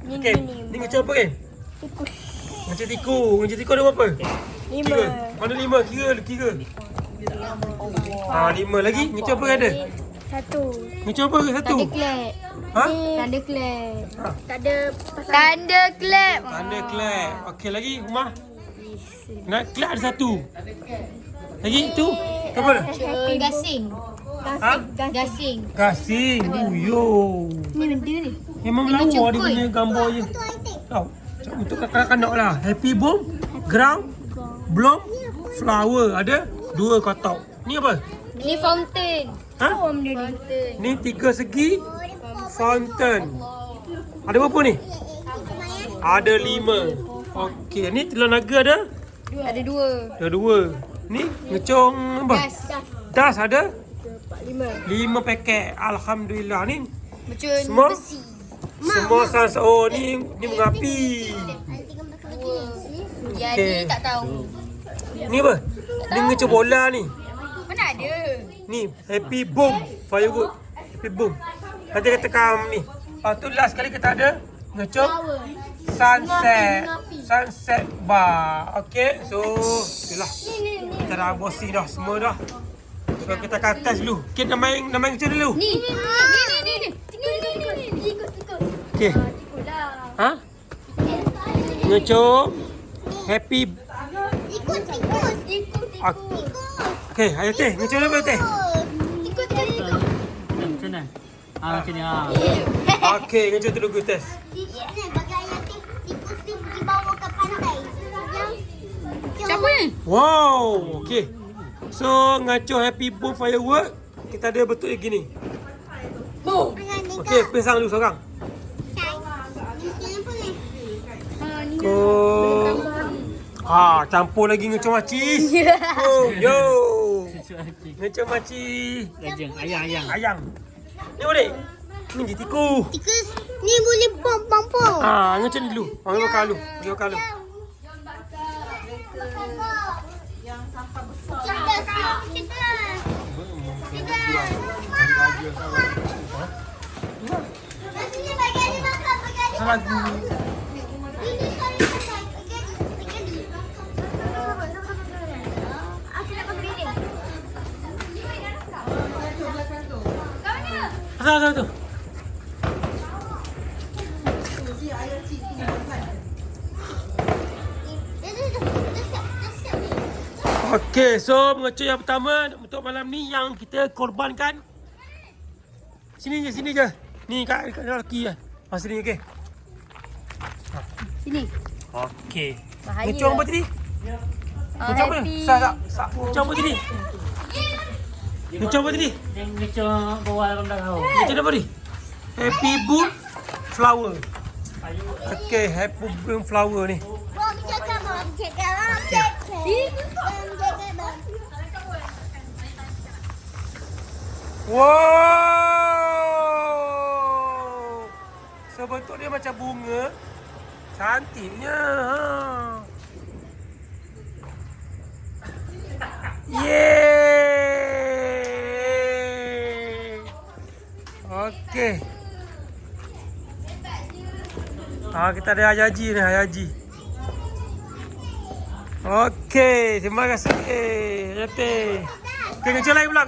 Okey. Ni macam apa kan? Tikus. Macam tikus. Macam tikus ada berapa? 5. Tiga. Mana 5? Kira. Lima lagi. Macam apa ada? 1. Macam apa satu? Tanda clap. Ha? Tanda clap. Tak ada pasal. Tanda clap. Tanda clap. Okey lagi rumah. Nak clap ada satu. Lagi tu? Apa? Gasing. Ha? Gasing. Gasing. Yo. Ni benda ni. Memang lawa dia punya gambar je. Tahu. Untuk kanak-kanak lah. Happy boom, ground, bloom, flower. Ada 2 kotak. Ni apa? Ni fountain. Ha? Fountain. Ni 3 segi fountain. Ada berapa ni? Ada 5. Okey, ni telur naga ada? Ada 2. Ada 2. Ni ngecong apa? Das ada? 5 paket. Alhamdulillah. Ni Macam semua besi. semua sans. Oh, ni mengapi. Jadi Okey. tak tahu. Ni apa? Ni ngecong bola ni. Mana ada? Ni happy boom firework. Happy boom. Nanti kita tekam ni. Lepas tu last kali kita ada ngecop sunset bar. Okey. So itulah. Kita dah bossy dah semua dah. So kita ke atas dulu. Okey, nak main ngecop dulu. Ni. Okey. Ha? Ngecop happy. Okey, ayo teh. Ngecop dulu teh. Macam mana? Macam ni. Okey, ngecop dulu good test. Siapa ni? Wow, okey. So, ngaco happy boom firework. Kita ada betul lagi ni. Boom. Okey, pisang dulu seorang. Kau campur lagi ngaco macis. Oh, yo. Ngaco macis. Lajang. Ayang. Ayang. Ni boleh. Ni je tikus. Tikus ni boleh bom. Ngaco ni dulu. Bagi makan dulu. Lagu. Asal tu. Okey, so mengecoh yang pertama untuk malam ni yang kita korbankan. Sini je. Ni kat lelaki je. Sini okey. Sini. Okey. Bahaya. Ngecong apa tadi? Ngecong apa? Happy. Sak. Ngecong apa tadi? Ngecong apa tadi? Ngecong bawah 18 tahun. Ngecong apa tadi? Happy boom flower. Okey, happy boom flower ni. Wow. So bentuk dia macam bunga. Cantiknya. Yeay. Okey. Kita ada Haji ni, Haji. Okey, terima kasih. Okey, ngecek lain pula.